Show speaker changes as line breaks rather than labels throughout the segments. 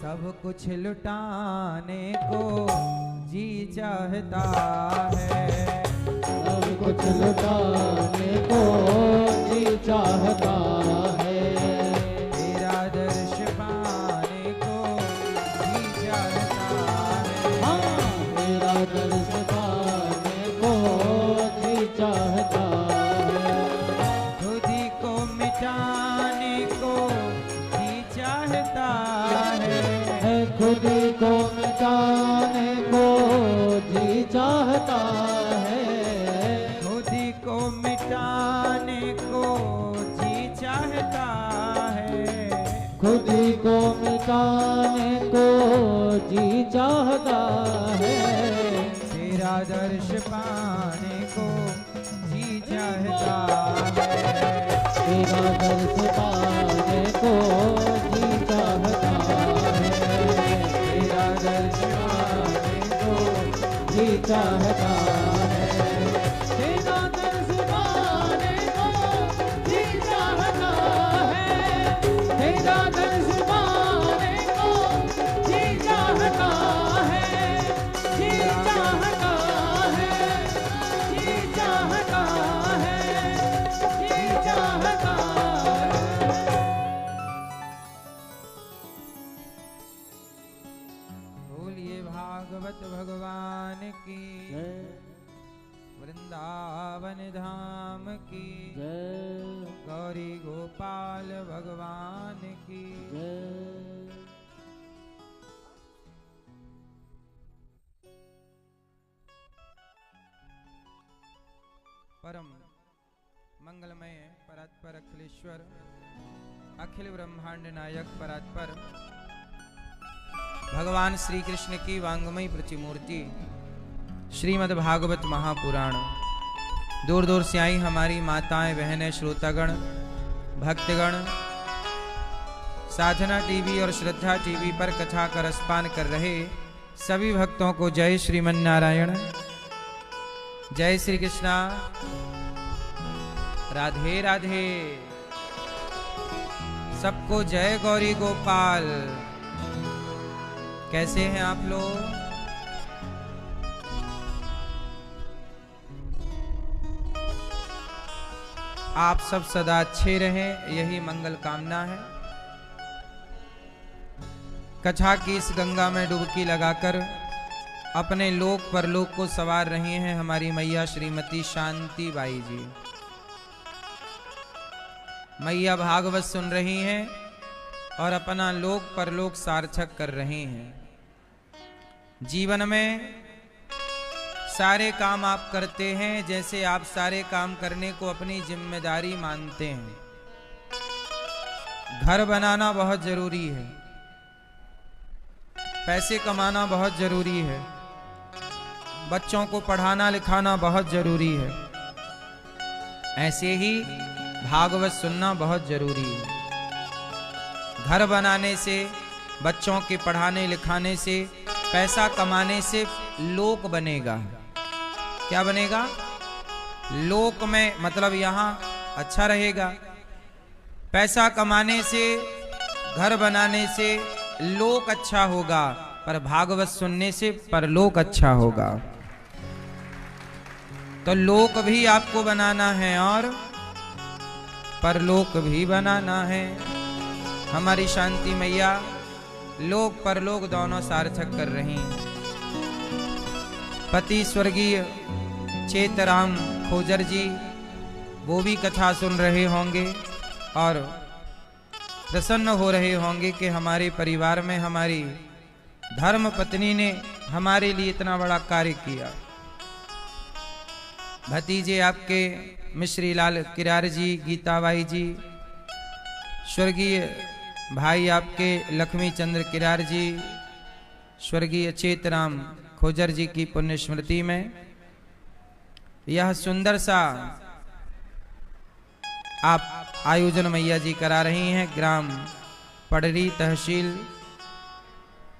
सब कुछ लुटाने को जी चाहता है,
सब कुछ लुटाने को जी चाहता है,
तेरा दर्श पाने को जी चाहता है,
हाँ तेरा दर्श पाने को जी चाहता है,
खुद ही को मिटाने को जी चाहता है,
खुद को मिटाने को जी चाहता है,
खुद ही को मिटाने को जी चाहता है,
खुद को मिटाने को जी चाहता है,
तेरा दर्श पाने को जी चाहता है,
तेरा दर्श पाने को जी चाहता है,
तेरा दर्श पाने को
जी चाहता है, तेरा दर्श पाने को जी चाहता है, तेरा दर्श पाने को जी चाहता है, जी चाहता है, जी चाहता है, जी चाहता है।
बोलिए भागवत भगवान की,
जय
वृंदावन धाम की,
जय
गौरी गोपाल भगवान की।
जय।
परम मंगलमय परात्पर अखिलेश्वर अखिल ब्रह्मांड नायक परात्पर भगवान श्री कृष्ण की वांगमयी प्रतिमूर्ति श्रीमद् भागवत महापुराण। दूर दूर से आई हमारी माताएं बहनें श्रोतागण भक्तगण साधना टीवी और श्रद्धा टीवी पर कथा का रसपान कर रहे सभी भक्तों को जय श्रीमन नारायण, जय श्री कृष्णा, राधे राधे। सबको जय गौरी गोपाल। कैसे हैं आप लोग? आप सब सदा अच्छे रहें, यही मंगल कामना है। कथा की इस गंगा में डुबकी लगाकर अपने लोक परलोक को सवार रही हैं हमारी मैया श्रीमती शांति बाई जी। मैया भागवत सुन रही हैं और अपना लोक परलोक सार्थक कर रही हैं। जीवन में सारे काम आप करते हैं जैसे आप सारे काम करने को अपनी जिम्मेदारी मानते हैं। घर बनाना बहुत जरूरी है, पैसे कमाना बहुत जरूरी है, बच्चों को पढ़ाना लिखाना बहुत जरूरी है। ऐसे ही भागवत सुनना बहुत जरूरी है। घर बनाने से, बच्चों के पढ़ाने लिखाने से, पैसा कमाने से लोक बनेगा। क्या बनेगा? लोक में मतलब यहाँ अच्छा रहेगा। पैसा कमाने से, घर बनाने से लोक अच्छा होगा, पर भागवत सुनने से परलोक अच्छा होगा। तो लोक भी आपको बनाना है और परलोक भी बनाना है। हमारी शांति मैया लोक परलोक दोनों सार्थक कर रही हैं। पति स्वर्गीय चेतराम खोजर जी वो भी कथा सुन रहे होंगे और प्रसन्न हो रहे होंगे कि हमारे परिवार में हमारी धर्म पत्नी ने हमारे लिए इतना बड़ा कार्य किया। भतीजे आपके मिश्री लाल किरार जी, गीताबाई जी, स्वर्गीय भाई आपके लक्ष्मी चंद्र किरार जी, स्वर्गीय चेतराम खोजर जी की पुण्य स्मृति में यह सुंदर सा आप आयोजन मैया जी करा रही हैं। ग्राम पडरी, तहसील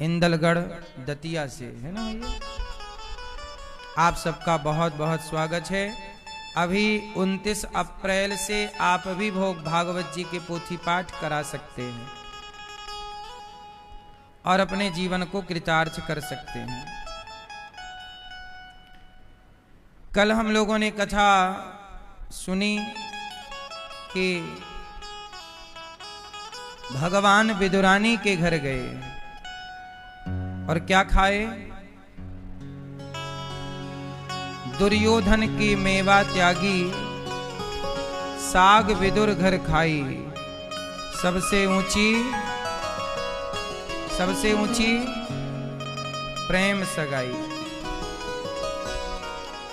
इंदलगढ़, दतिया से, है ना भैया? आप सबका बहुत बहुत स्वागत है। अभी 29 अप्रैल से आप भी भोग भागवत जी के पोथी पाठ करा सकते हैं। और अपने जीवन को कृतार्थ कर सकते हैं। कल हम लोगों ने कथा सुनी कि भगवान विदुरानी के घर गए और क्या खाए? दुर्योधन की मेवा त्यागी, साग विदुर घर खाई। सबसे ऊंची प्रेम सगाई।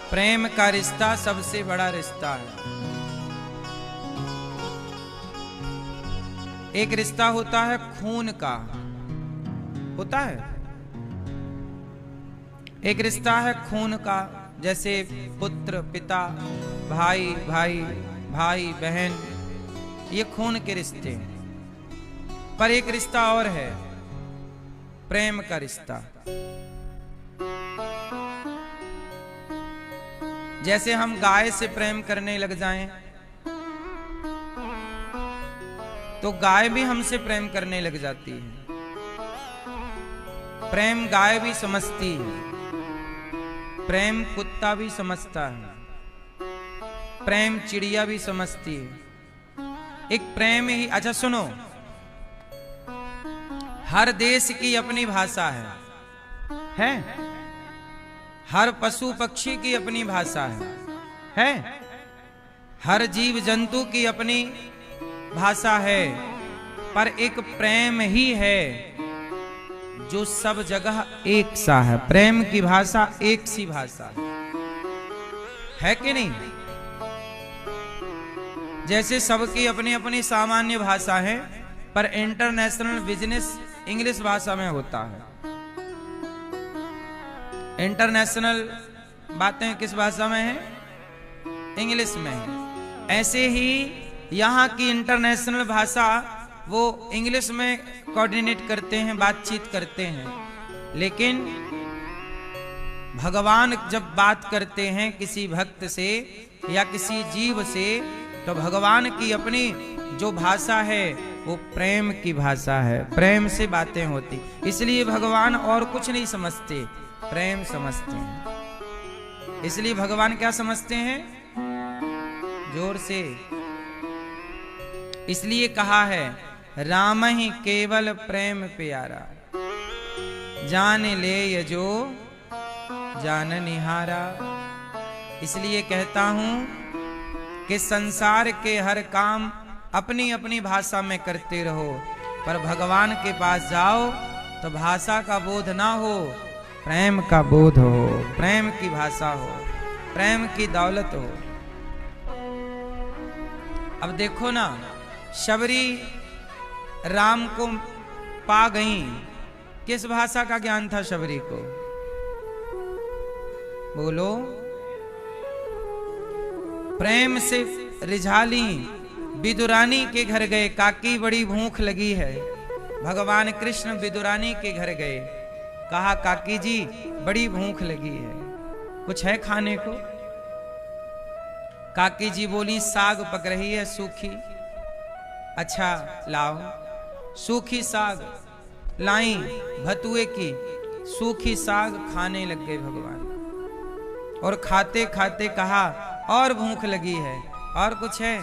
प्रेम का रिश्ता सबसे बड़ा रिश्ता है। एक रिश्ता होता है खून का, होता है। एक रिश्ता है खून का, जैसे पुत्र पिता, भाई भाई, भाई बहन, ये खून के रिश्ते हैं। पर एक रिश्ता और है, प्रेम का रिश्ता। जैसे हम गाय से प्रेम करने लग जाएं तो गाय भी हमसे प्रेम करने लग जाती है। प्रेम गाय भी समझती है, प्रेम कुत्ता भी समझता है, प्रेम चिड़िया भी समझती है। एक प्रेम ही। अच्छा सुनो, हर देश की अपनी भाषा है? हर पशु पक्षी की अपनी भाषा है? हर जीव जंतु की अपनी भाषा है, पर एक प्रेम ही है जो सब जगह एक सा है। प्रेम की भाषा एक सी भाषा है कि नहीं? जैसे सबकी अपनी अपनी सामान्य भाषा है, पर इंटरनेशनल बिजनेस इंग्लिश भाषा में होता है। इंटरनेशनल बातें किस भाषा में है? इंग्लिश में है। ऐसे ही यहाँ की इंटरनेशनल भाषा वो इंग्लिश में कोऑर्डिनेट करते हैं, बातचीत करते हैं। लेकिन भगवान जब बात करते हैं किसी भक्त से या किसी जीव से, तो भगवान की अपनी जो भाषा है वो प्रेम की भाषा है। प्रेम से बातें होती, इसलिए भगवान और कुछ नहीं समझते, प्रेम समझते हैं। इसलिए भगवान क्या समझते हैं? जोर से। इसलिए कहा है, राम ही केवल प्रेम प्यारा, जान ले ये जो जान निहारा। इसलिए कहता हूं कि संसार के हर काम अपनी अपनी भाषा में करते रहो, पर भगवान के पास जाओ तो भाषा का बोध ना हो, प्रेम का बोध हो, प्रेम की भाषा हो, प्रेम की दौलत हो। अब देखो ना, शबरी राम को पा गई, किस भाषा का ज्ञान था शबरी को? बोलो। प्रेम से रिझाली, विदुरानी के घर गए। काकी बड़ी भूख लगी है। भगवान कृष्ण विदुरानी के घर गए, कहा काकी जी बड़ी भूख लगी है, कुछ है खाने को? काकी जी बोली साग पक रही है सूखी। अच्छा लाओ। सूखी साग लाई, भतुए की सूखी साग खाने लग गए भगवान। और खाते खाते कहा और भूख लगी है, और कुछ है?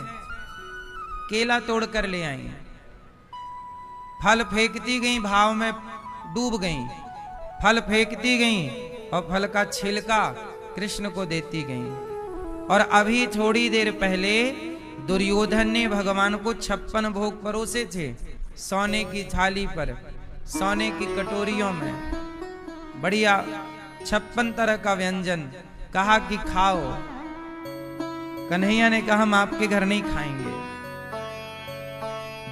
केला तोड़ कर ले आई। फल फेंकती गई, भाव में डूब गई। फल फेंकती गई और फल का छिलका कृष्ण को देती गई। और अभी थोड़ी देर पहले दुर्योधन ने भगवान को 56 भोग परोसे थे, सोने की थाली पर, सोने की कटोरियों में, बढ़िया 56 तरह का व्यंजन। कहा कि खाओ। कन्हैया ने कहा हम आपके घर नहीं खाएंगे।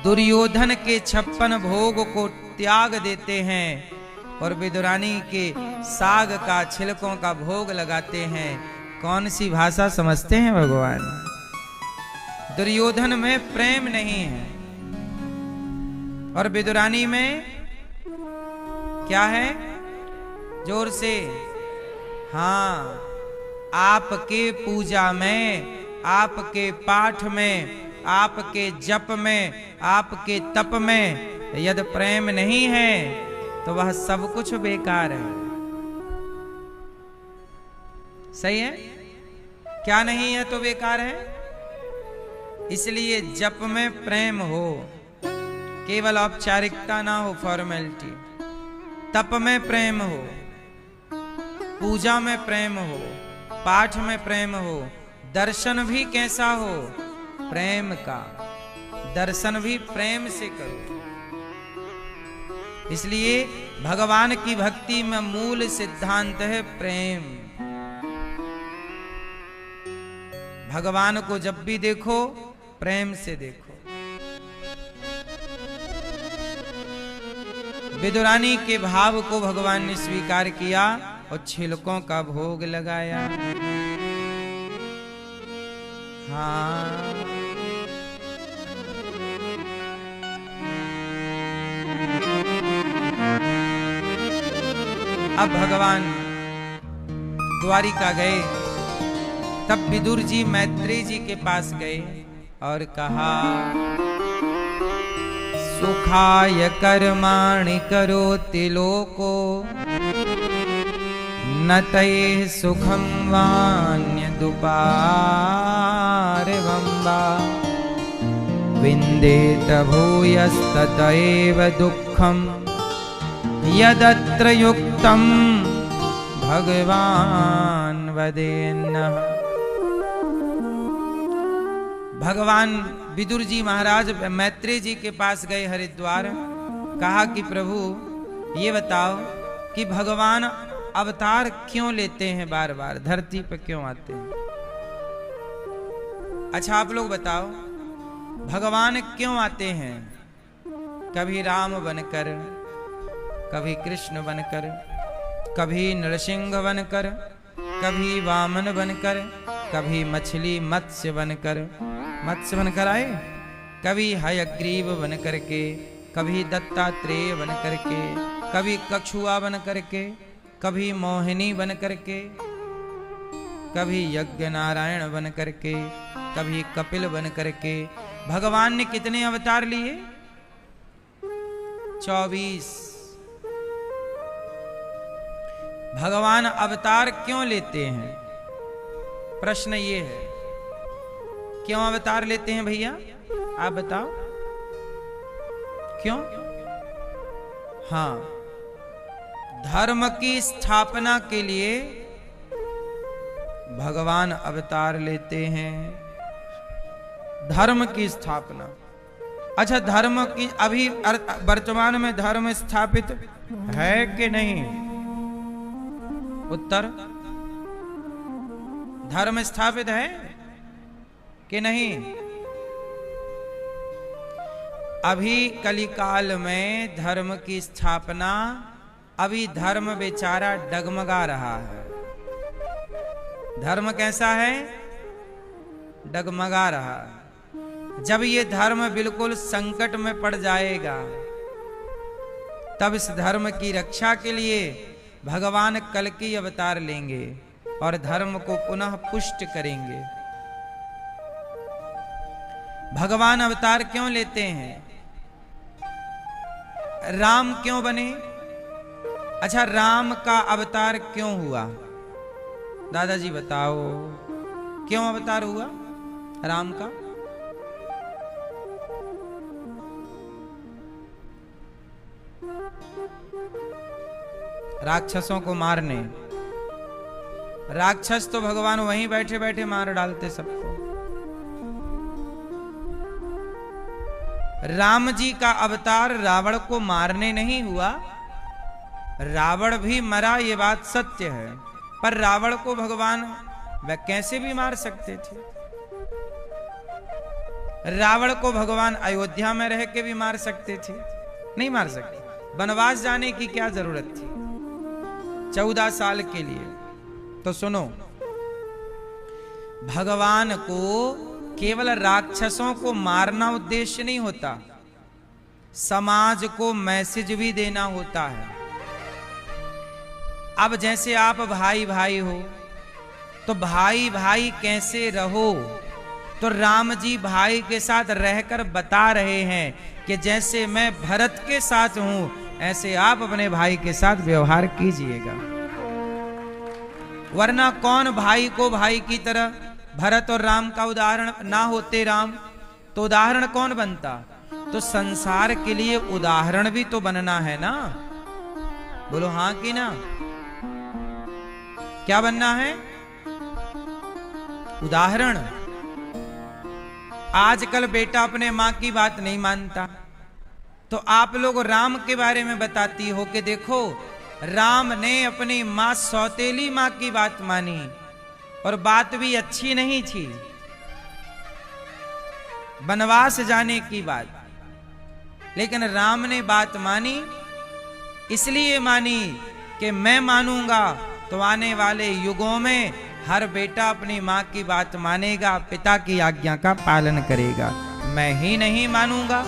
दुर्योधन के 56 भोग को त्याग देते हैं और विदुरानी के साग का, छिलकों का भोग लगाते हैं। कौन सी भाषा समझते हैं भगवान? दुर्योधन में प्रेम नहीं है और विदुरानी में क्या है? जोर से। हाँ, आपके पूजा में, आपके पाठ में, आपके जप में, आपके तप में यदि प्रेम नहीं है तो वह सब कुछ बेकार है। सही है? क्या नहीं है तो बेकार है। इसलिए जप में प्रेम हो, केवल औपचारिकता ना हो, फॉर्मेलिटी। तप में प्रेम हो, पूजा में प्रेम हो, पाठ में प्रेम हो, दर्शन भी कैसा हो? प्रेम का। दर्शन भी प्रेम से करो। इसलिए भगवान की भक्ति में मूल सिद्धांत है प्रेम। भगवान को जब भी देखो प्रेम से देखो। विदुरानी के भाव को भगवान ने स्वीकार किया और छिलकों का भोग लगाया। हाँ, अब भगवान द्वारिका गए। तब विदुर जी मैत्रेय जी के पास गए और कहा, सुखाय कर्माणि करोति लोको न तैः सुखं वान्यदुपारिवं वा विन्देत भूयस्तत एव दुःखं यदत्र युक्तं भगवान वदेन्नः। भगवान विदुर जी महाराज मैत्रेय जी के पास गए हरिद्वार। कहा कि प्रभु ये बताओ कि भगवान अवतार क्यों लेते हैं, बार बार धरती पर क्यों आते हैं? अच्छा आप लोग बताओ, भगवान क्यों आते हैं? कभी राम बनकर, कभी कृष्ण बनकर, कभी नरसिंह बनकर, कभी वामन बनकर, कभी मछली मत्स्य बनकर आए, कभी हयग्रीव बन करके, कभी दत्तात्रेय बन करके, कभी कछुआ बन करके, कभी मोहिनी बन करके, कभी यज्ञ नारायण बन करके, कभी कपिल बन करके। भगवान ने कितने अवतार लिए? 24। भगवान अवतार क्यों लेते हैं? प्रश्न ये है, क्यों अवतार लेते हैं भैया? आप बताओ क्यों? हाँ, धर्म की स्थापना के लिए भगवान अवतार लेते हैं। धर्म की स्थापना। अच्छा, धर्म की अभी वर्तमान में धर्म स्थापित है कि नहीं? उत्तर, धर्म स्थापित है कि नहीं? अभी कलिकाल में धर्म की स्थापना, अभी धर्म बेचारा डगमगा रहा है। धर्म कैसा है? डगमगा रहा है। जब ये धर्म बिल्कुल संकट में पड़ जाएगा, तब इस धर्म की रक्षा के लिए भगवान कल्कि अवतार लेंगे और धर्म को पुनः पुष्ट करेंगे। भगवान अवतार क्यों लेते हैं? राम क्यों बने? अच्छा, राम का अवतार क्यों हुआ? दादाजी बताओ, क्यों अवतार हुआ राम का? राक्षसों को मारने। राक्षस तो भगवान वहीं बैठे बैठे मार डालते सबको। राम जी का अवतार रावण को मारने नहीं हुआ। रावण भी मरा, ये बात सत्य है, पर रावण को भगवान वह कैसे भी मार सकते थे। रावण को भगवान अयोध्या में रह के भी मार सकते थे, नहीं मार सकते। वनवास जाने की क्या जरूरत थी 14 साल के लिए? तो सुनो, भगवान को केवल राक्षसों को मारना उद्देश्य नहीं होता, समाज को मैसेज भी देना होता है। अब जैसे आप भाई भाई हो, तो भाई भाई कैसे रहो, तो राम जी भाई के साथ रहकर बता रहे हैं कि जैसे मैं भरत के साथ हूं, ऐसे आप अपने भाई के साथ व्यवहार कीजिएगा। वरना कौन भाई को भाई की तरह, भरत और राम का उदाहरण ना होते राम तो उदाहरण कौन बनता? तो संसार के लिए उदाहरण भी तो बनना है ना। बोलो हां कि ना? क्या बनना है? उदाहरण। आजकल बेटा अपने मां की बात नहीं मानता, तो आप लोग राम के बारे में बताती हो कि देखो राम ने अपनी मां सौतेली मां की बात मानी और बात भी अच्छी नहीं थी, वनवास जाने की बात, लेकिन राम ने बात मानी। इसलिए मानी कि मैं मानूंगा तो आने वाले युगों में हर बेटा अपनी मां की बात मानेगा, पिता की आज्ञा का पालन करेगा। मैं ही नहीं मानूंगा,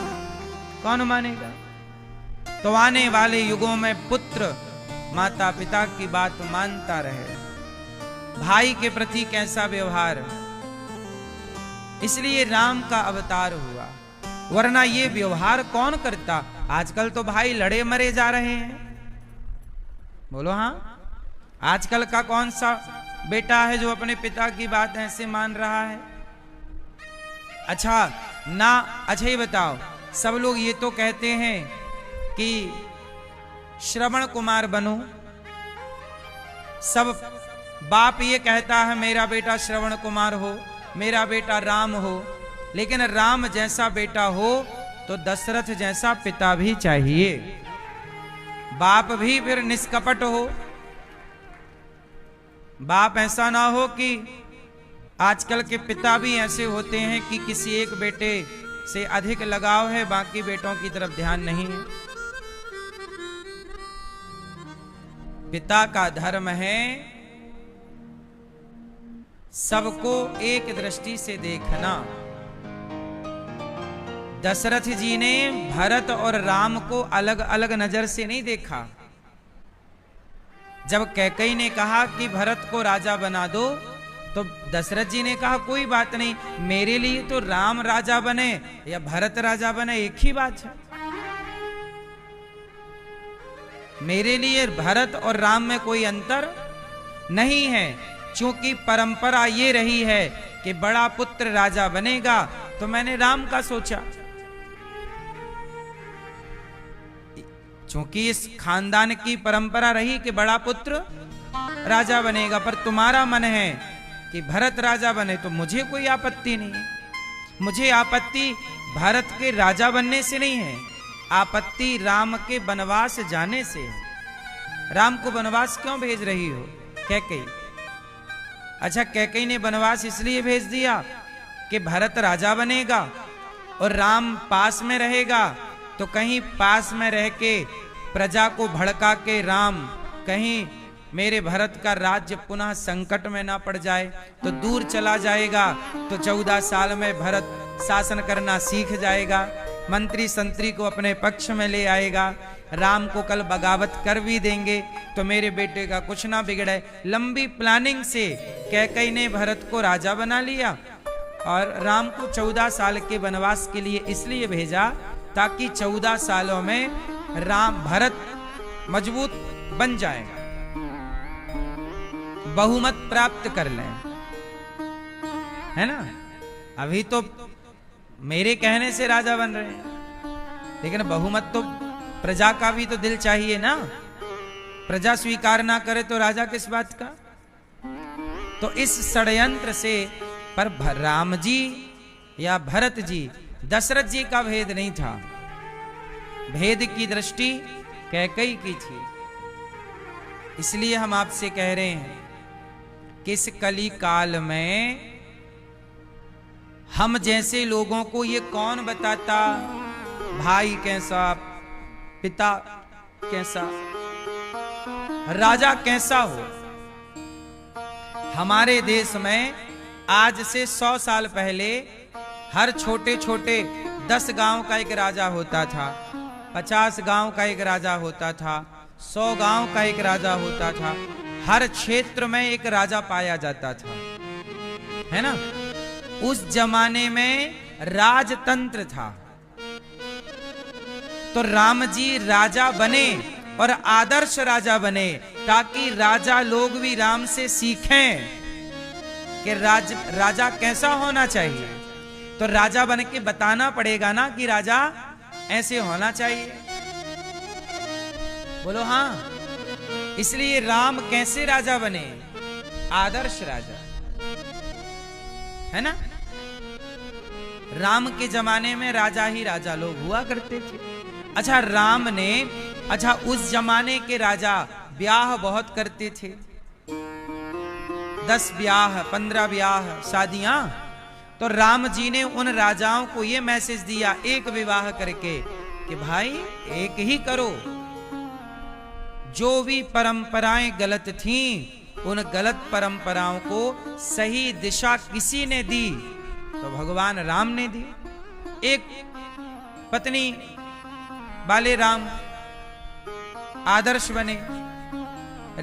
कौन मानेगा? तो आने वाले युगों में पुत्र माता पिता की बात मानता रहे। भाई के प्रति कैसा व्यवहार, इसलिए राम का अवतार हुआ, वरना ये व्यवहार कौन करता? आजकल तो भाई लड़े मरे जा रहे हैं। बोलो हाँ? आजकल का कौन सा बेटा है जो अपने पिता की बात ऐसे मान रहा है? अच्छा ये बताओ, सब लोग ये तो कहते हैं कि श्रवण कुमार बनो, सब बाप ये कहता है मेरा बेटा श्रवण कुमार हो, मेरा बेटा राम हो, लेकिन राम जैसा बेटा हो तो दशरथ जैसा पिता भी चाहिए, बाप भी फिर निष्कपट हो। बाप ऐसा ना हो कि आजकल के पिता भी ऐसे होते हैं कि किसी एक बेटे से अधिक लगाव है, बाकी बेटों की तरफ ध्यान नहीं है। पिता का धर्म है सबको एक दृष्टि से देखना। दशरथ जी ने भरत और राम को अलग अलग नजर से नहीं देखा। जब कैकेयी ने कहा कि भरत को राजा बना दो, तो दशरथ जी ने कहा कोई बात नहीं, मेरे लिए तो राम राजा बने या भरत राजा बने एक ही बात है, मेरे लिए भरत और राम में कोई अंतर नहीं है। क्योंकि परंपरा ये रही है कि बड़ा पुत्र राजा बनेगा, तो मैंने राम का सोचा। क्योंकि इस खानदान की परंपरा रही कि बड़ा पुत्र राजा बनेगा, पर तुम्हारा मन है कि भरत राजा बने, तो मुझे कोई आपत्ति नहीं है। मुझे आपत्ति भरत के राजा बनने से नहीं है, आपत्ति राम के वनवास जाने से है। राम को वनवास क्यों भेज रही हो कैकेयी? अच्छा, कैकेयी ने वनवास इसलिए भेज दिया कि भरत राजा बनेगा और राम पास में रहेगा, तो कहीं पास में रह के प्रजा को भड़का के राम कहीं मेरे भरत का राज्य पुनः संकट में ना पड़ जाए, तो दूर चला जाएगा, तो 14 साल में भरत शासन करना सीख जाएगा, मंत्री संतरी को अपने पक्ष में ले आएगा, राम को कल बगावत कर भी देंगे, तो मेरे बेटे का कुछ ना बिगड़े। लंबी प्लानिंग से कैकेयी ने भरत को राजा बना लिया और राम को 14 साल के वनवास के लिए इसलिए भेजा ताकि 14 सालों में राम भरत मजबूत बन जाएगा, बहुमत प्राप्त कर लें, है ना। अभी तो मेरे कहने से राजा बन रहे हैं, लेकिन बहुमत तो प्रजा का भी तो दिल चाहिए ना। प्रजा स्वीकार ना करे तो राजा किस बात का। तो इस षड्यंत्र से पर राम जी या भरत जी, दशरथ जी का भेद नहीं था, भेद की दृष्टि कैकेयी की थी। इसलिए हम आपसे कह रहे हैं कि इस कली काल में हम जैसे लोगों को ये कौन बताता भाई कैसा, पिता कैसा, राजा कैसा हो। हमारे देश में आज से 100 साल पहले हर छोटे छोटे 10 गांव का एक राजा होता था, 50 गांव का एक राजा होता था, 100 गांव का एक राजा होता था, हर क्षेत्र में एक राजा पाया जाता था, है ना। उस जमाने में राजतंत्र था। तो राम जी राजा बने और आदर्श राजा बने, ताकि राजा लोग भी राम से सीखें कि राजा कैसा होना चाहिए। तो राजा बन के बताना पड़ेगा ना कि राजा ऐसे होना चाहिए। बोलो हाँ। इसलिए राम कैसे राजा बने? आदर्श राजा, है ना। राम के जमाने में राजा ही राजा लोग हुआ करते थे। अच्छा, राम ने उस जमाने के राजा ब्याह बहुत करते थे, 10 ब्याह 15 ब्याह शादियां। तो राम जी ने उन राजाओं को यह मैसेज दिया एक विवाह करके कि भाई एक ही करो। जो भी परंपराएं गलत थीं, उन गलत परंपराओं को सही दिशा किसी ने दी तो भगवान राम ने दी। एक पत्नी वाले राम आदर्श बने।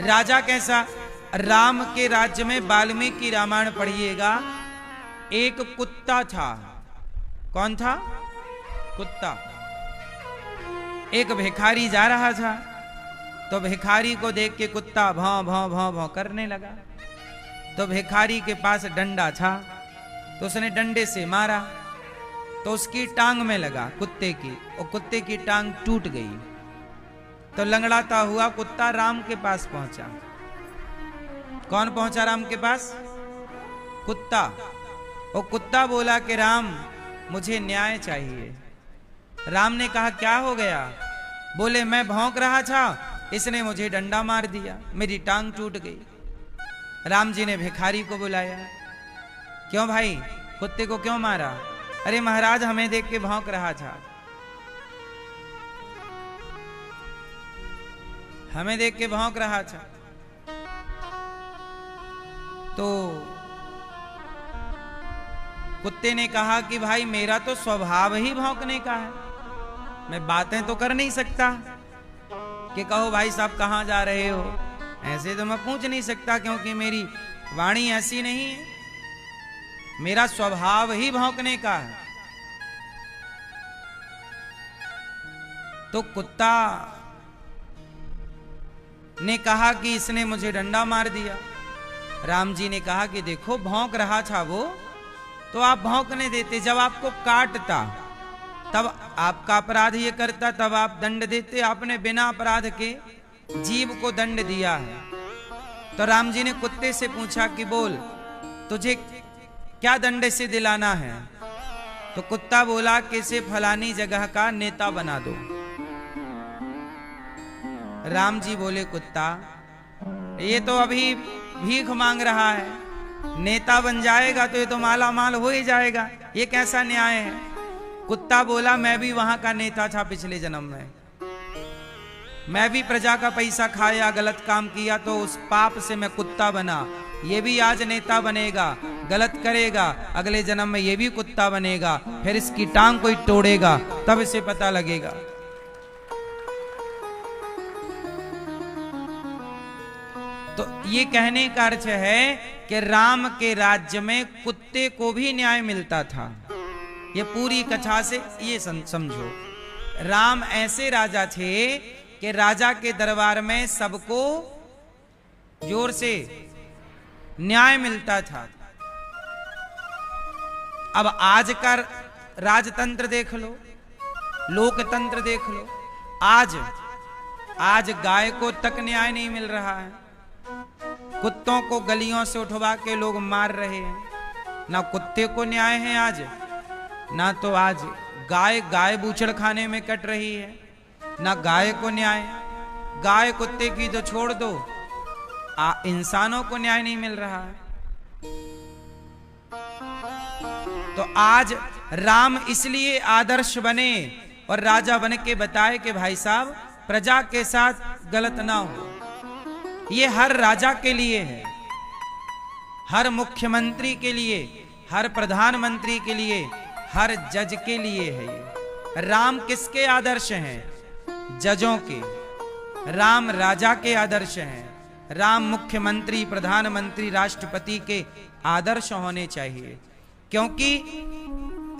राजा कैसा? राम के राज्य में वाल्मीकि रामायण पढ़िएगा, एक कुत्ता था। कौन था? कुत्ता। एक भिखारी जा रहा था, तो भिखारी को देख के कुत्ता भौं भौं भौं भौं करने लगा। तो भिखारी के पास डंडा था, तो उसने डंडे से मारा, तो उसकी टांग में लगा कुत्ते की, और कुत्ते की टांग टूट गई। तो लंगड़ाता हुआ कुत्ता राम के पास पहुंचा। कौन पहुंचा राम के पास? कुत्ता। और कुत्ता बोला कि राम, मुझे न्याय चाहिए। राम ने कहा क्या हो गया? बोले मैं भौंक रहा था, इसने मुझे डंडा मार दिया, मेरी टांग टूट गई। राम जी ने भिखारी को बुलाया। क्यों भाई, कुत्ते को क्यों मारा? अरे महाराज, हमें देख के भौंक रहा था, हमें देख के भौंक रहा था। तो कुत्ते ने कहा कि भाई मेरा तो स्वभाव ही भौंकने का है, मैं बातें तो कर नहीं सकता कि कहो भाई साहब कहां जा रहे हो, ऐसे तो मैं पूछ नहीं सकता, क्योंकि मेरी वाणी ऐसी नहीं है, मेरा स्वभाव ही भौंकने का है। तो कुत्ता ने कहा कि इसने मुझे डंडा मार दिया। राम जी ने कहा कि देखो भौंक रहा था वो, तो आप भौंकने देते, जब आपको काटता तब आपका अपराध ये करता, तब आप दंड देते। आपने बिना अपराध के जीव को दंड दिया है। तो राम जी ने कुत्ते से पूछा कि बोल, तुझे क्या दंड से दिलाना है? तो कुत्ता बोला कि इसे फलानी जगह का नेता बना दो। राम जी बोले कुत्ता, ये तो अभी भीख मांग रहा है, नेता बन जाएगा तो ये तो माला माल हो ही जाएगा, ये कैसा न्याय है? कुत्ता बोला मैं भी वहां का नेता था पिछले जन्म में, मैं भी प्रजा का पैसा खाया, गलत काम किया, तो उस पाप से मैं कुत्ता बना। ये भी आज नेता बनेगा, गलत करेगा, अगले जन्म में ये भी कुत्ता बनेगा, फिर इसकी टांग कोई तोड़ेगा, तब इसे पता लगेगा। तो ये कहने का अर्थ है कि राम के राज्य में कुत्ते को भी न्याय मिलता था। ये पूरी कथा से ये समझो, राम ऐसे राजा थे कि राजा के दरबार में सबको जोर से न्याय मिलता था। अब आज का राजतंत्र देख लो, लोकतंत्र देख लो, आज गाय को तक न्याय नहीं मिल रहा है, कुत्तों को गलियों से उठवा के लोग मार रहे हैं। ना कुत्ते को न्याय है आज, ना तो आज गाय बूचड़ खाने में कट रही है, ना गाय को न्याय। गाय कुत्ते की तो छोड़ दो, इंसानों को न्याय नहीं मिल रहा है। तो आज राम इसलिए आदर्श बने और राजा बन के बताए कि भाई साहब प्रजा के साथ गलत ना हो। ये हर राजा के लिए है, हर मुख्यमंत्री के लिए, हर प्रधानमंत्री के लिए, हर जज के लिए है ये। राम किसके आदर्श हैं? जजों के। राम राजा के आदर्श हैं। राम मुख्यमंत्री, प्रधानमंत्री, राष्ट्रपति के आदर्श होने चाहिए, क्योंकि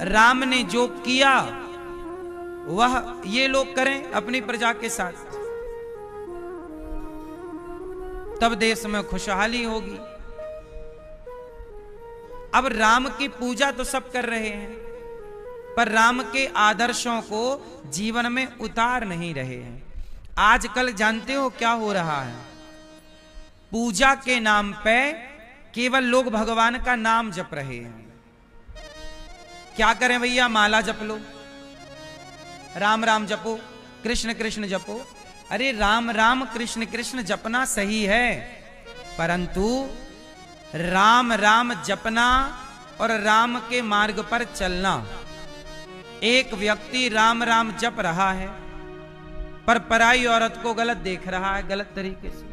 राम ने जो किया वह ये लोग करें अपनी प्रजा के साथ, तब देश में खुशहाली होगी। अब राम की पूजा तो सब कर रहे हैं, पर राम के आदर्शों को जीवन में उतार नहीं रहे हैं। आजकल जानते हो क्या हो रहा है? पूजा के नाम पे केवल लोग भगवान का नाम जप रहे हैं। क्या करें भैया? माला जप लो, राम राम जपो, कृष्ण कृष्ण जपो। अरे राम राम कृष्ण कृष्ण जपना सही है, परंतु राम राम जपना और राम के मार्ग पर चलना। एक व्यक्ति राम राम जप रहा है पर पराई औरत को गलत देख रहा है, गलत तरीके से,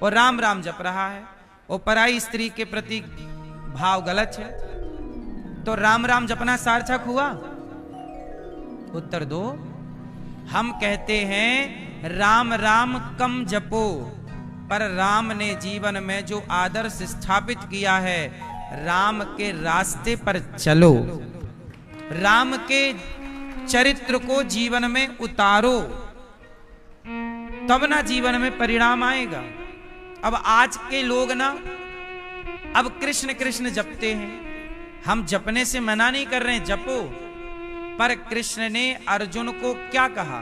और राम राम जप रहा है और पराई स्त्री के प्रति भाव गलत है, तो राम राम जपना सार्थक हुआ? उत्तर दो। हम कहते हैं राम राम कम जपो, पर राम ने जीवन में जो आदर्श स्थापित किया है, राम के रास्ते पर चलो, राम के चरित्र को जीवन में उतारो, तब ना जीवन में परिणाम आएगा। अब आज के लोग ना अब कृष्ण कृष्ण जपते हैं। हम जपने से मना नहीं कर रहे हैं, जपो, पर कृष्ण ने अर्जुन को क्या कहा?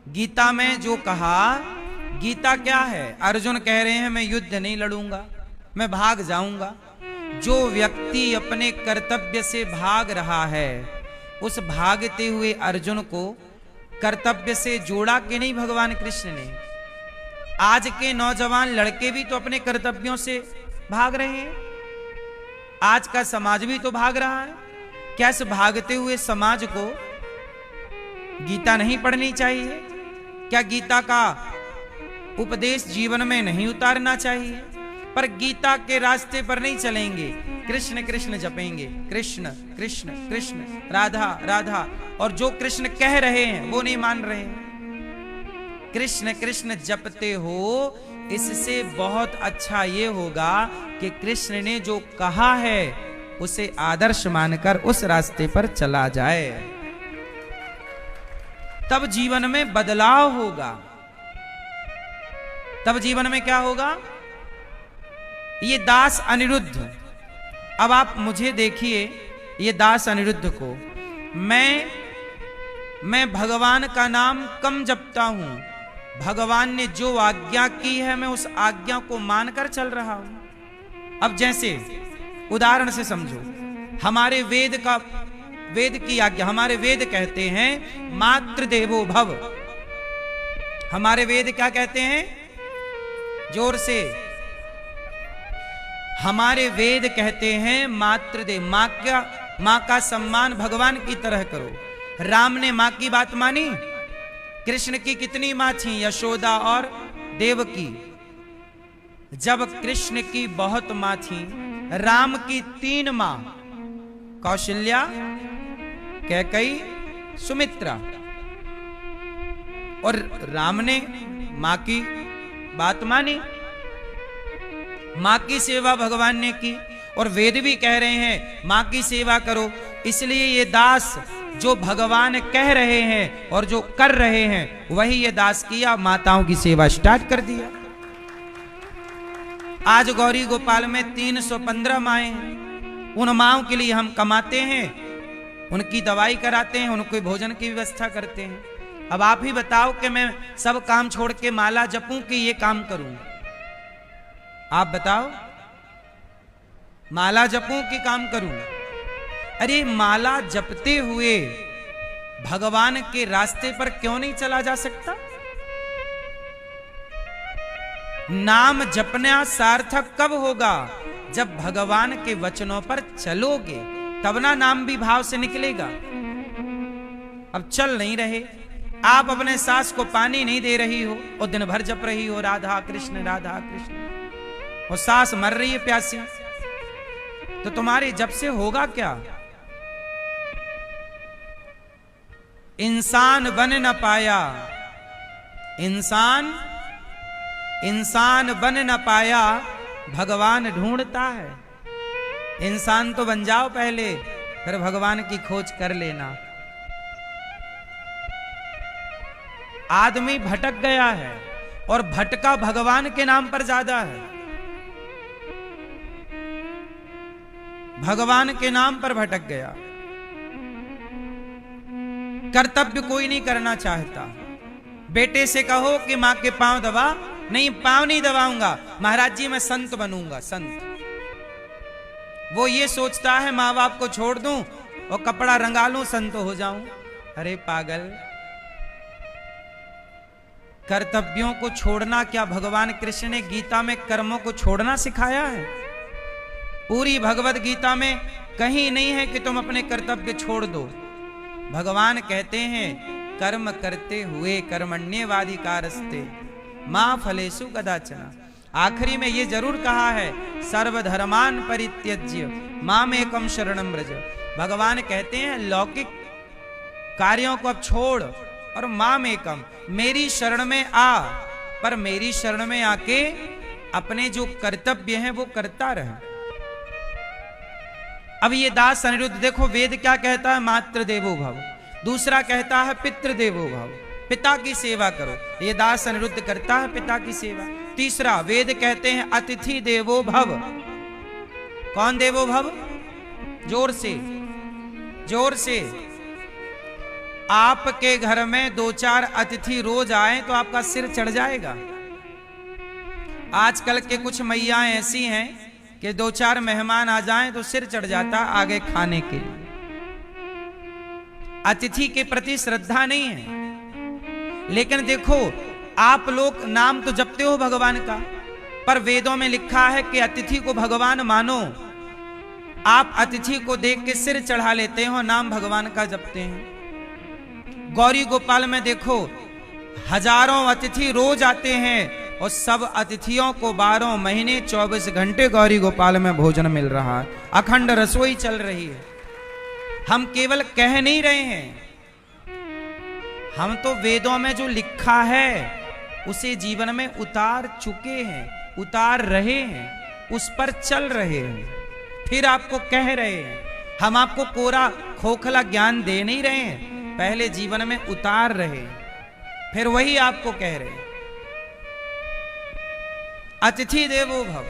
गीता में जो कहा, गीता क्या है? अर्जुन कह रहे हैं मैं युद्ध नहीं लड़ूंगा, मैं भाग जाऊंगा। जो व्यक्ति अपने कर्तव्य से भाग रहा है, उस भागते हुए अर्जुन को कर्तव्य से जोड़ा कि नहीं भगवान कृष्ण ने? आज के नौजवान लड़के भी तो अपने कर्तव्यों से भाग रहे हैं, आज का समाज भी तो भाग रहा है। क्या इस भागते हुए समाज को गीता नहीं पढ़नी चाहिए? क्या गीता का उपदेश जीवन में नहीं उतारना चाहिए? पर गीता के रास्ते पर नहीं चलेंगे, कृष्ण कृष्ण जपेंगे, कृष्ण कृष्ण कृष्ण, राधा राधा, और जो कृष्ण कह रहे हैं वो नहीं मान रहे हैं। कृष्ण कृष्ण जपते हो, इससे बहुत अच्छा ये होगा कि कृष्ण ने जो कहा है उसे आदर्श मानकर उस रास्ते पर चला जाए, तब जीवन में बदलाव होगा। तब जीवन में क्या होगा? ये दास अनिरुद्ध, अब आप मुझे देखिए, ये दास अनिरुद्ध को, मैं भगवान का नाम कम जपता हूं, भगवान ने जो आज्ञा की है मैं उस आज्ञा को मानकर चल रहा हूं। अब जैसे उदाहरण से समझो, हमारे वेद की आज्ञा, हमारे वेद कहते हैं मातृदेवो भव। हमारे वेद क्या कहते हैं? जोर से, हमारे वेद कहते हैं मातृदेव, मां का सम्मान भगवान की तरह करो। राम ने मां की बात मानी। कृष्ण की कितनी मां थी? यशोदा और देवकी। जब कृष्ण की बहुत मां थी, राम की 3 मां, कौशल्या, कैकई, सुमित्रा, और राम ने मां की बात मानी, मां की सेवा भगवान ने की। और वेद भी कह रहे हैं मां की सेवा करो। इसलिए ये दास जो भगवान कह रहे हैं और जो कर रहे हैं, वही ये दास किया, माताओं की सेवा स्टार्ट कर दिया। आज गौरी गोपाल में 315 माएं हैं। उन माओं के लिए हम कमाते हैं, उनकी दवाई कराते हैं, उनके भोजन की व्यवस्था करते हैं। अब आप ही बताओ कि मैं सब काम छोड़ के माला जपूं कि ये काम करूं? आप बताओ, माला जपूं कि काम करूं? अरे माला जपते हुए भगवान के रास्ते पर क्यों नहीं चला जा सकता? नाम जपना सार्थक कब होगा? जब भगवान के वचनों पर चलोगे, तब ना नाम भी भाव से निकलेगा। अब चल नहीं रहे, आप अपने सास को पानी नहीं दे रही हो और दिन भर जप रही हो राधा कृष्ण राधा कृष्ण, और सास मर रही है प्यासी, तो तुम्हारे जप से होगा क्या? इंसान बन न पाया, इंसान बन न पाया, भगवान ढूंढता है। इंसान तो बन जाओ पहले, फिर भगवान की खोज कर लेना। आदमी भटक गया है और भटका भगवान के नाम पर ज्यादा है। भगवान के नाम पर भटक गया। कर्तव्य कोई नहीं करना चाहता। बेटे से कहो कि मां के पांव दबा, नहीं पांव नहीं दबाऊंगा, महाराज जी मैं संत बनूंगा, संत। वो ये सोचता है मां बाप को छोड़ दूं और कपड़ा रंगा लूं, संत हो जाऊं। अरे पागल, कर्तव्यों को छोड़ना क्या भगवान कृष्ण ने गीता में कर्मों को छोड़ना सिखाया है? पूरी भगवत गीता में कहीं नहीं है कि तुम अपने कर्तव्य छोड़ दो। भगवान कहते हैं कर्म करते हुए कर्मण्येवाधिकारस्ते मां फलेषु कदाचन। आखिरी में ये जरूर कहा है सर्वधर्मान परित्यज्य मामेकं शरणं व्रज। भगवान कहते हैं लौकिक कार्यों को अब छोड़ और मामेकं, मेरी शरण में आ। पर मेरी शरण में आके अपने जो कर्तव्य हैं वो करता रहे। अब ये दास अनिरुद्ध देखो, वेद क्या कहता है? मातृ देवो भव। दूसरा कहता है पितृ देवो भव, पिता की सेवा करो। ये दास अनिरुद्ध करता है पिता की सेवा। तीसरा वेद कहते हैं अतिथि देवो भव। कौन देवो भव? जोर से, जोर से। आपके घर में 2-4 अतिथि रोज आए तो आपका सिर चढ़ जाएगा। आजकल के कुछ मैयां ऐसी हैं कि 2-4 मेहमान आ जाएं तो सिर चढ़ जाता आगे खाने के लिए। अतिथि के प्रति श्रद्धा नहीं है। लेकिन देखो, आप लोग नाम तो जपते हो भगवान का, पर वेदों में लिखा है कि अतिथि को भगवान मानो। आप अतिथि को देख के सिर चढ़ा लेते हो, नाम भगवान का जपते हैं। गौरी गोपाल में देखो, हजारों अतिथि रोज आते हैं और सब अतिथियों को 12 महीने 24 घंटे गौरी गोपाल में भोजन मिल रहा है। अखंड रसोई चल रही है। हम केवल कह नहीं रहे हैं, हम तो वेदों में जो लिखा है उसे जीवन में उतार चुके हैं, उतार रहे हैं, उस पर चल रहे हैं, फिर आपको कह रहे हैं। हम आपको कोरा खोखला ज्ञान दे नहीं रहे हैं, पहले जीवन में उतार रहे हैं, फिर वही आपको कह रहे हैं। अतिथि देवो भव।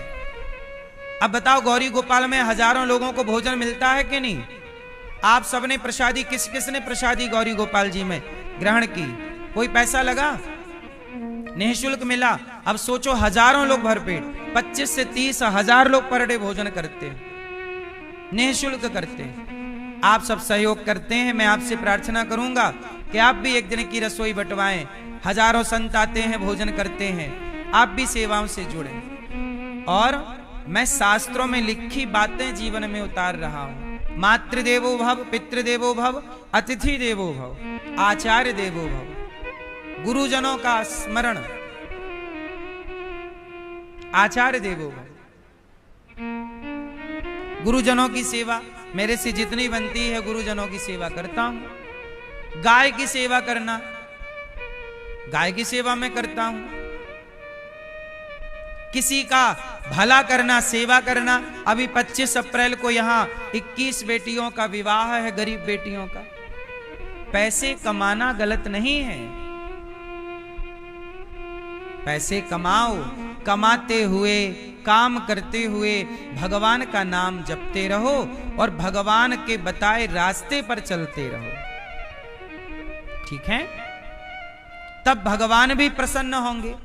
अब बताओ, गौरी गोपाल में हजारों लोगों को भोजन मिलता है कि नहीं? आप सबने प्रसादी, किस किस ने प्रसादी गौरी गोपाल जी में ग्रहण की? कोई पैसा लगा? निःशुल्क मिला। अब सोचो, हजारों लोग भरपेट, 25 से 30 हजार लोग पर डे भोजन करते हैं, निःशुल्क करते हैं। आप सब सहयोग करते हैं। मैं आपसे प्रार्थना करूंगा कि आप भी एक दिन की रसोई बंटवाएं। हजारों संत आते हैं, भोजन करते हैं, आप भी सेवाओं से जुड़ें। और मैं शास्त्रों में लिखी बातें जीवन में उतार रहा हूं। मातृदेवो भव, पितृदेवो भव, अतिथि देवो भव, आचार्य देवो भव। गुरुजनों का स्मरण, आचार्य देवो भव। गुरुजनों की सेवा मेरे से जितनी बनती है गुरुजनों की सेवा करता हूं। गाय की सेवा करना, गाय की सेवा मैं करता हूं। किसी का भला करना, सेवा करना। अभी 25 अप्रैल को यहां 21 बेटियों का विवाह है, गरीब बेटियों का। पैसे कमाना गलत नहीं है, पैसे कमाओ, कमाते हुए, काम करते हुए भगवान का नाम जपते रहो और भगवान के बताए रास्ते पर चलते रहो। ठीक है? तब भगवान भी प्रसन्न होंगे।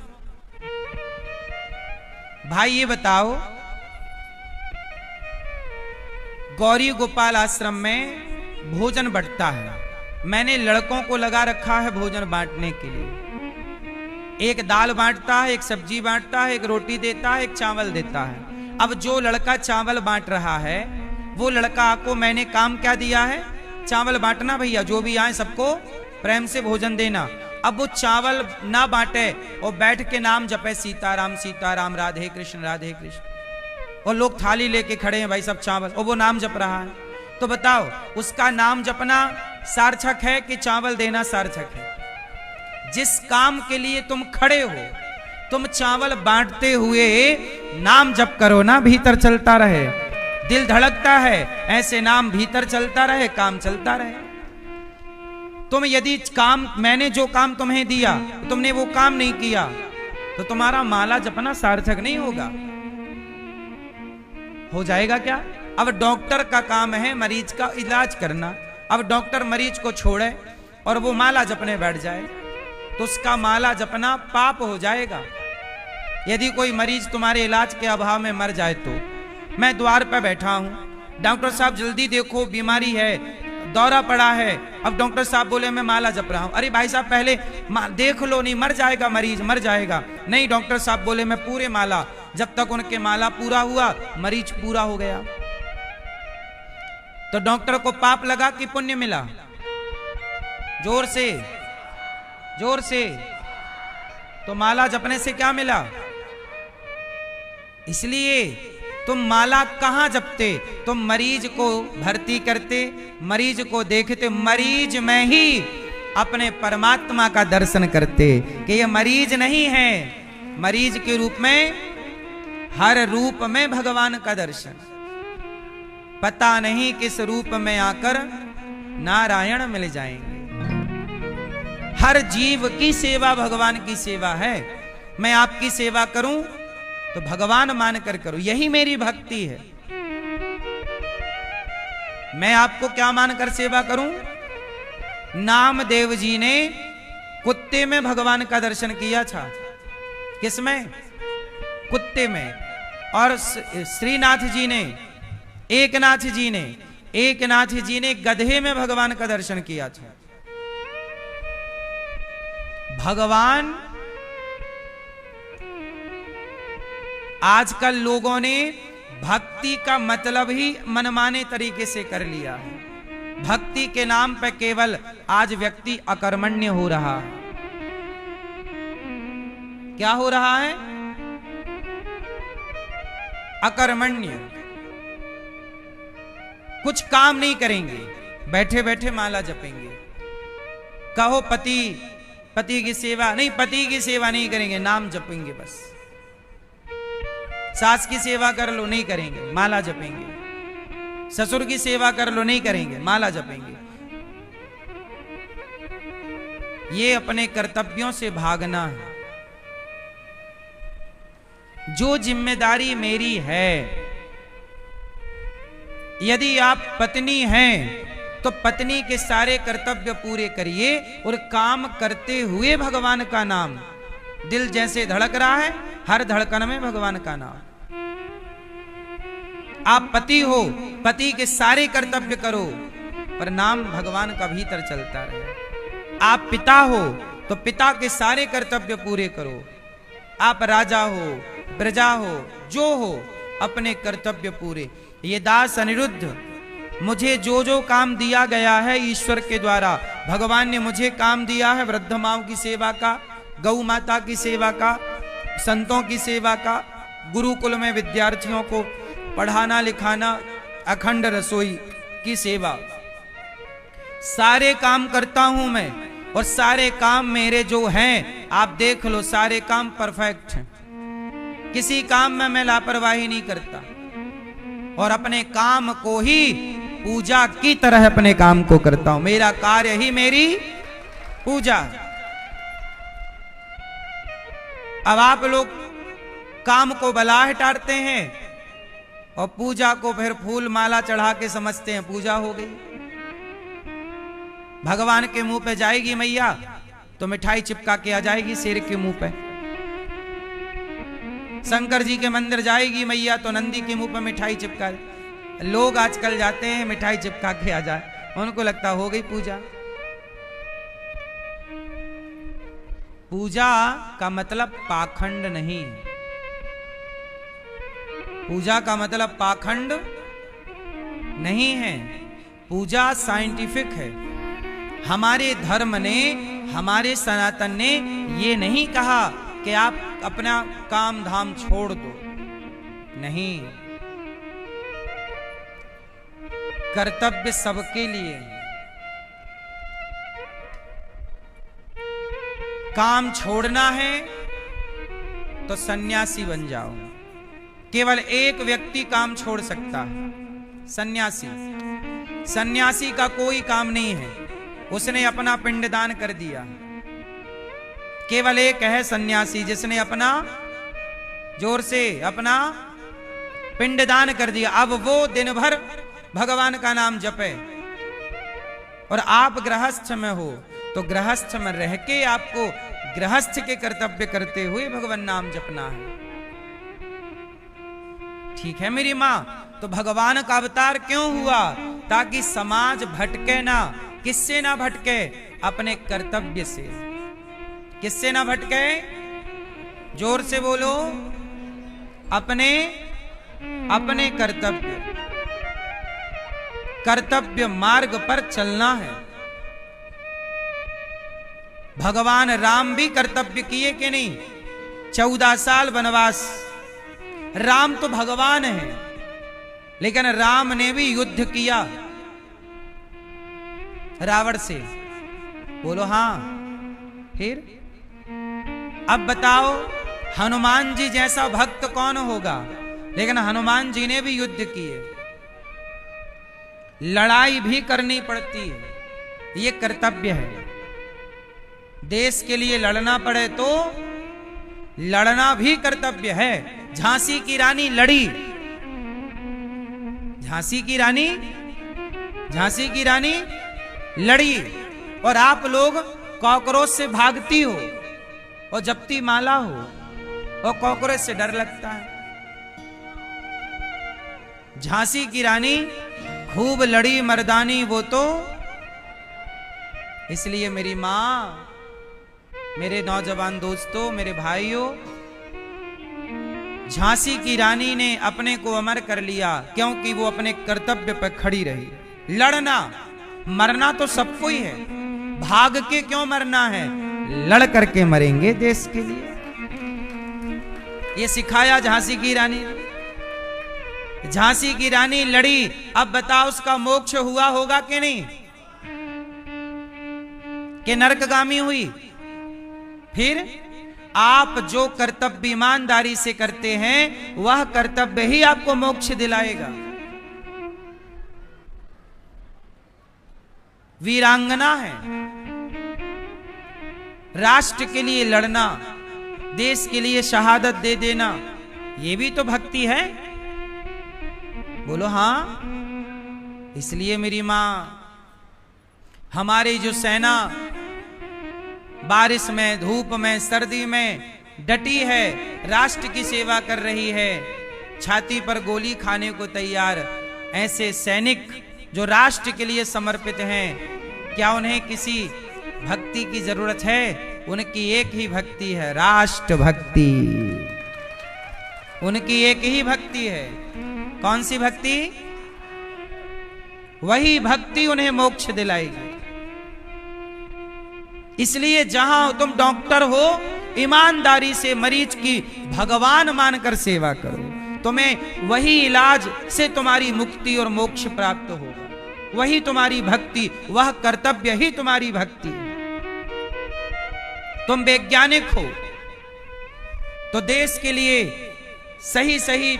भाई ये बताओ, गौरी गोपाल आश्रम में भोजन बंटता है। मैंने लड़कों को लगा रखा है भोजन बांटने के लिए। एक दाल बांटता है, एक सब्जी बांटता है, एक रोटी देता है, एक चावल देता है। अब जो लड़का चावल बांट रहा है, वो लड़का को मैंने काम क्या दिया है? चावल बांटना भैया, जो भी आए सबको प्रेम से भोजन देना। अब वो चावल ना बांटे और बैठ के नाम जपे, सीताराम सीताराम, राधे कृष्ण राधे कृष्ण, और लोग थाली लेके खड़े हैं भाई सब चावल, और वो नाम जप रहा है। तो बताओ, उसका नाम जपना सार्थक है कि चावल देना सार्थक है? जिस काम के लिए तुम खड़े हो, तुम चावल बांटते हुए नाम जप करो ना, भीतर चलता रहे। दिल धड़कता है, ऐसे नाम भीतर चलता रहे, काम चलता रहे। तुम यदि काम, मैंने जो काम तुम्हें दिया तुमने वो काम नहीं किया तो तुम्हारा माला जपना सार्थक नहीं होगा। हो जाएगा क्या? अब डॉक्टर का काम है मरीज का इलाज करना। अब डॉक्टर मरीज को छोड़े और वो माला जपने बैठ जाए तो उसका माला जपना पाप हो जाएगा। यदि कोई मरीज तुम्हारे इलाज के अभाव में मर जाए तो, मैं द्वार पर बैठा हूं, डॉक्टर साहब जल्दी देखो बीमारी है, दौरा पड़ा है। अब डॉक्टर साहब बोले मैं माला जप रहा हूं। अरे भाई साहब पहले देख लो, नहीं मर जाएगा मरीज, मर जाएगा। नहीं, डॉक्टर साहब बोले मैं पूरे माला, जब तक उनके माला पूरा हुआ मरीज पूरा हो गया। तो डॉक्टर को पाप लगा कि पुण्य मिला? जोर से, जोर से। तो माला जपने से क्या मिला? इसलिए तुम माला कहां जपते? तुम मरीज को भर्ती करते, मरीज को देखते, मरीज में ही अपने परमात्मा का दर्शन करते कि ये मरीज नहीं है, मरीज के रूप में, हर रूप में भगवान का दर्शन। पता नहीं किस रूप में आकर नारायण मिल जाएंगे। हर जीव की सेवा भगवान की सेवा है। मैं आपकी सेवा करूं तो भगवान मानकर करो, यही मेरी भक्ति है। मैं आपको क्या मानकर सेवा करूं? नामदेव जी ने कुत्ते में भगवान का दर्शन किया था। किसमें? कुत्ते में। और श्रीनाथ जी ने, एकनाथ जी ने गधे में भगवान का दर्शन किया था। भगवान, आजकल लोगों ने भक्ति का मतलब ही मनमाने तरीके से कर लिया है। भक्ति के नाम पर केवल आज व्यक्ति अकर्मण्य हो रहा है। क्या हो रहा है? अकर्मण्य। कुछ काम नहीं करेंगे, बैठे बैठे माला जपेंगे। कहो पति की सेवा नहीं, पति की सेवा नहीं करेंगे, नाम जपेंगे बस। सास की सेवा कर लो, नहीं करेंगे, माला जपेंगे। ससुर की सेवा कर लो, नहीं करेंगे, माला जपेंगे। ये अपने कर्तव्यों से भागना है। जो जिम्मेदारी मेरी है, यदि आप पत्नी हैं तो पत्नी के सारे कर्तव्य पूरे करिए और काम करते हुए भगवान का नाम। दिल जैसे धड़क रहा है, हर धड़कन में भगवान का नाम। आप पति हो, पति के सारे कर्तव्य करो पर नाम भगवान का भीतर चलता रहे। आप पिता हो तो पिता के सारे कर्तव्य पूरे करो। आप राजा हो, प्रजा हो, जो हो, अपने कर्तव्य पूरे। ये दास अनिरुद्ध, मुझे जो जो काम दिया गया है ईश्वर के द्वारा, भगवान ने मुझे काम दिया है वृद्ध माओं की सेवा का, गौ माता की सेवा का, संतों की सेवा का, गुरुकुल में विद्यार्थियों को पढ़ाना लिखाना, अखंड रसोई की सेवा। सारे काम करता हूं मैं और सारे काम मेरे जो हैं आप देख लो, सारे काम परफेक्ट हैं। किसी काम में मैं लापरवाही नहीं करता और अपने काम को ही पूजा की तरह अपने काम को करता हूं। मेरा कार्य ही मेरी पूजा। अब आप लोग काम को बलाह टाड़ते हैं और पूजा को फिर फूल माला चढ़ा के समझते हैं पूजा हो गई। भगवान के मुंह पे जाएगी मैया तो मिठाई चिपका के आ जाएगी शेर के मुंह पे। शंकर जी के मंदिर जाएगी मैया तो नंदी के मुंह पे मिठाई चिपका। लोग आजकल जाते हैं मिठाई चिपका के आ जाए, उनको लगता हो गई पूजा। पूजा का मतलब पाखंड नहीं। पूजा का मतलब पाखंड नहीं है। पूजा साइंटिफिक है। हमारे धर्म ने, हमारे सनातन ने ये नहीं कहा कि आप अपना काम धाम छोड़ दो, नहीं। कर्तव्य सबके लिए। काम छोड़ना है तो सन्यासी बन जाओ। केवल एक व्यक्ति काम छोड़ सकता है, सन्यासी। सन्यासी का कोई काम नहीं है। उसने अपना पिंडदान कर दिया। केवल एक है सन्यासी जिसने अपना, जोर से, अपना पिंडदान कर दिया। अब वो दिन भर भगवान का नाम जपे। और आप गृहस्थ में हो तो गृहस्थ में रह के आपको गृहस्थ के कर्तव्य करते हुए भगवान नाम जपना है। ठीक है मेरी मां, तो भगवान का अवतार क्यों हुआ? ताकि समाज भटके ना। किससे ना भटके? अपने कर्तव्य से। किससे ना भटके? जोर से बोलो, अपने कर्तव्य मार्ग पर चलना है। भगवान राम भी कर्तव्य किए कि नहीं? 14 साल वनवास। राम तो भगवान है, लेकिन राम ने भी युद्ध किया रावण से। बोलो हां। फिर अब बताओ, हनुमान जी जैसा भक्त कौन होगा? लेकिन हनुमान जी ने भी युद्ध किए, लड़ाई भी करनी पड़ती है। ये कर्तव्य है। देश के लिए लड़ना पड़े तो लड़ना भी कर्तव्य है। झांसी की रानी लड़ी। झांसी की रानी लड़ी। और आप लोग कॉकरोच से भागती हो और जपती माला हो और कॉकरोच से डर लगता है। झांसी की रानी खूब लड़ी मर्दानी वो तो। इसलिए मेरी मां, मेरे नौजवान दोस्तों, मेरे भाइयों, झांसी की रानी ने अपने को अमर कर लिया क्योंकि वो अपने कर्तव्य पर खड़ी रही। लड़ना, मरना तो सबको ही है। भाग के क्यों मरना है? लड़ करके मरेंगे देश के लिए। ये सिखाया झांसी की रानी। झांसी की रानी लड़ी। अब बताओ उसका मोक्ष हुआ होगा कि नहीं? कि नरकगामी हुई? फिर आप जो कर्तव्य ईमानदारी से करते हैं वह कर्तव्य ही आपको मोक्ष दिलाएगा। वीरांगना है। राष्ट्र के लिए लड़ना, देश के लिए शहादत दे देना, ये भी तो भक्ति है। बोलो हां। इसलिए मेरी मां, हमारी जो सेना बारिश में, धूप में, सर्दी में डटी है, राष्ट्र की सेवा कर रही है, छाती पर गोली खाने को तैयार, ऐसे सैनिक जो राष्ट्र के लिए समर्पित हैं, क्या उन्हें किसी भक्ति की जरूरत है? उनकी एक ही भक्ति है, राष्ट्र भक्ति। उनकी एक ही भक्ति है। कौन सी भक्ति? वही भक्ति उन्हें मोक्ष दिलाएगी। इसलिए जहां तुम डॉक्टर हो, ईमानदारी से मरीज की भगवान मानकर सेवा करो। तुम्हें वही इलाज से तुम्हारी मुक्ति और मोक्ष प्राप्त होगा। वही तुम्हारी भक्ति, वह कर्तव्य ही तुम्हारी भक्ति है। तुम वैज्ञानिक हो तो देश के लिए सही सही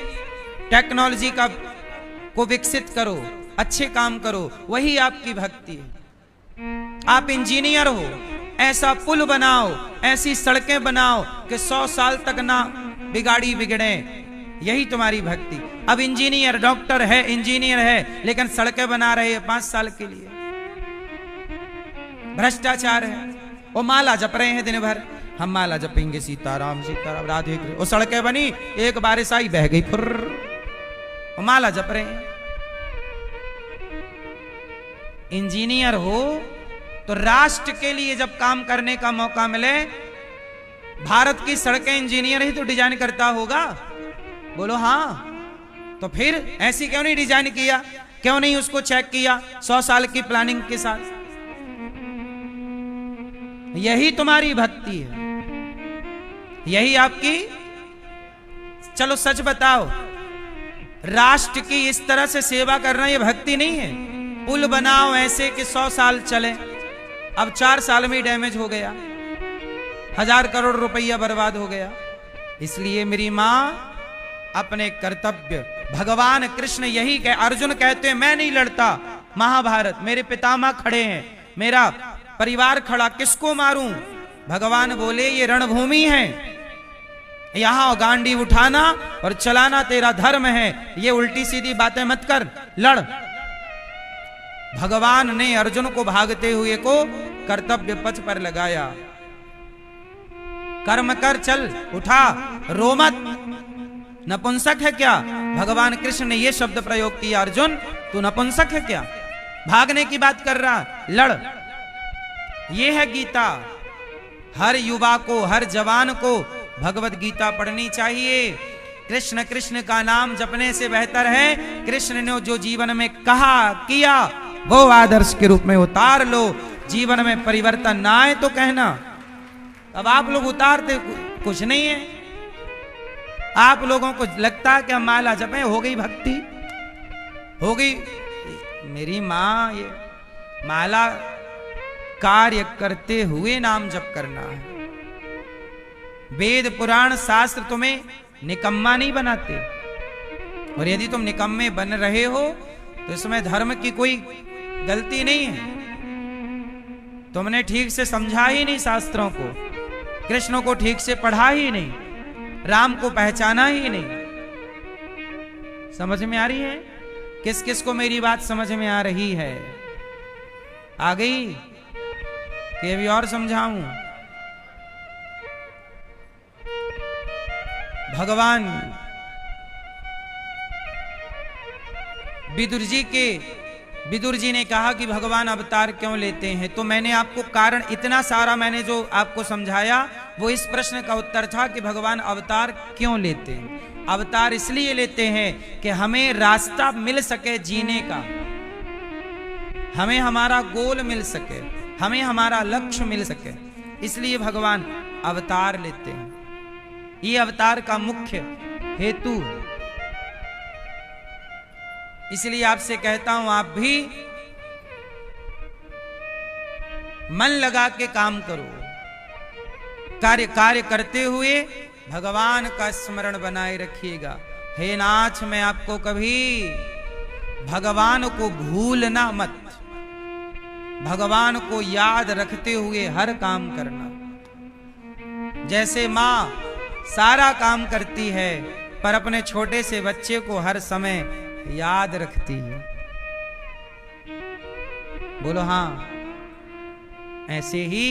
टेक्नोलॉजी को विकसित करो, अच्छे काम करो, वही आपकी भक्ति है। आप इंजीनियर हो, ऐसा पुल बनाओ, ऐसी सड़कें बनाओ कि 100 साल तक ना बिगाड़ी बिगड़े, यही तुम्हारी भक्ति। अब इंजीनियर, डॉक्टर है, इंजीनियर है, लेकिन सड़कें बना रहे हैं 5 साल के लिए, भ्रष्टाचार है। वो माला जप रहे हैं दिन भर, हम माला जपेंगे सीताराम सीताराम राधे कृष्ण। वो सड़कें बनी, एक बारिश आई बह गई, फुर्र, वो माला जप रहे हैं। इंजीनियर हो तो राष्ट्र के लिए जब काम करने का मौका मिले, भारत की सड़कें इंजीनियर ही तो डिजाइन करता होगा। बोलो हाँ। तो फिर ऐसी क्यों नहीं डिजाइन किया? क्यों नहीं उसको चेक किया 100 साल की प्लानिंग के साथ? यही तुम्हारी भक्ति है, यही आपकी। चलो सच बताओ, राष्ट्र की इस तरह से सेवा करना ये भक्ति नहीं है? पुल बनाओ ऐसे कि 100 साल चले, अब 4 साल में डैमेज हो गया, 1000 करोड़ रुपया बर्बाद हो गया। इसलिए मेरी मां, अपने कर्तव्य, भगवान कृष्ण यही कह, अर्जुन कहते हैं मैं नहीं लड़ता, महाभारत मेरे पितामह खड़े हैं, मेरा परिवार खड़ा, किसको मारूं? भगवान बोले ये रणभूमि है, यहां गांडी उठाना और चलाना तेरा धर्म है, ये उल्टी सीधी बातें मत कर, लड़। भगवान ने अर्जुन को भागते हुए को कर्तव्य पथ पर लगाया। कर्म कर, चल, उठा, रो मत, नपुंसक है क्या? भगवान कृष्ण ने यह शब्द प्रयोग किया, अर्जुन तू नपुंसक है क्या? भागने की बात कर रहा, लड़। यह है गीता। हर युवा को, हर जवान को भगवत गीता पढ़नी चाहिए। कृष्ण कृष्ण का नाम जपने से बेहतर है कृष्ण ने जो जीवन में कहा किया वो आदर्श के रूप में उतार लो। जीवन में परिवर्तन ना आए तो कहना। अब आप लोग उतारते कुछ नहीं है। आप लोगों को लगता है कि हम माला जपे, हो गई भक्ति, हो गई। मेरी माँ, ये माला कार्य करते हुए नाम जप करना है। वेद पुराण शास्त्र तुम्हें निकम्मा नहीं बनाते, और यदि तुम निकम्मे बन रहे हो तो इसमें धर्म की कोई गलती नहीं है। तुमने ठीक से समझा ही नहीं शास्त्रों को, कृष्ण को ठीक से पढ़ा ही नहीं, राम को पहचाना ही नहीं। समझ में आ रही है? किस किस को मेरी बात समझ में आ रही है? आ गई कि अभी और समझाऊं? भगवान विदुर जी ने कहा कि भगवान अवतार क्यों लेते हैं, तो मैंने आपको कारण इतना सारा मैंने जो आपको समझाया वो इस प्रश्न का उत्तर था कि भगवान अवतार क्यों लेते हैं। अवतार इसलिए लेते हैं कि हमें रास्ता मिल सके जीने का, हमें हमारा गोल मिल सके, हमें हमारा लक्ष्य मिल सके, इसलिए भगवान अवतार लेते हैं। ये अवतार का मुख्य हेतु है। इसलिए आपसे कहता हूं, आप भी मन लगा के काम करो। कार्य करते हुए भगवान का स्मरण बनाए रखिएगा। हे नाथ, मैं आपको कभी भगवान को भूलना मत, भगवान को याद रखते हुए हर काम करना। जैसे माँ सारा काम करती है पर अपने छोटे से बच्चे को हर समय याद रखती है। बोलो हाँ। ऐसे ही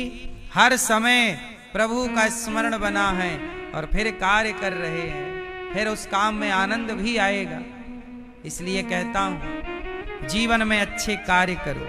हर समय प्रभु का स्मरण बना है और फिर कार्य कर रहे हैं, फिर उस काम में आनंद भी आएगा। इसलिए कहता हूं जीवन में अच्छे कार्य करो।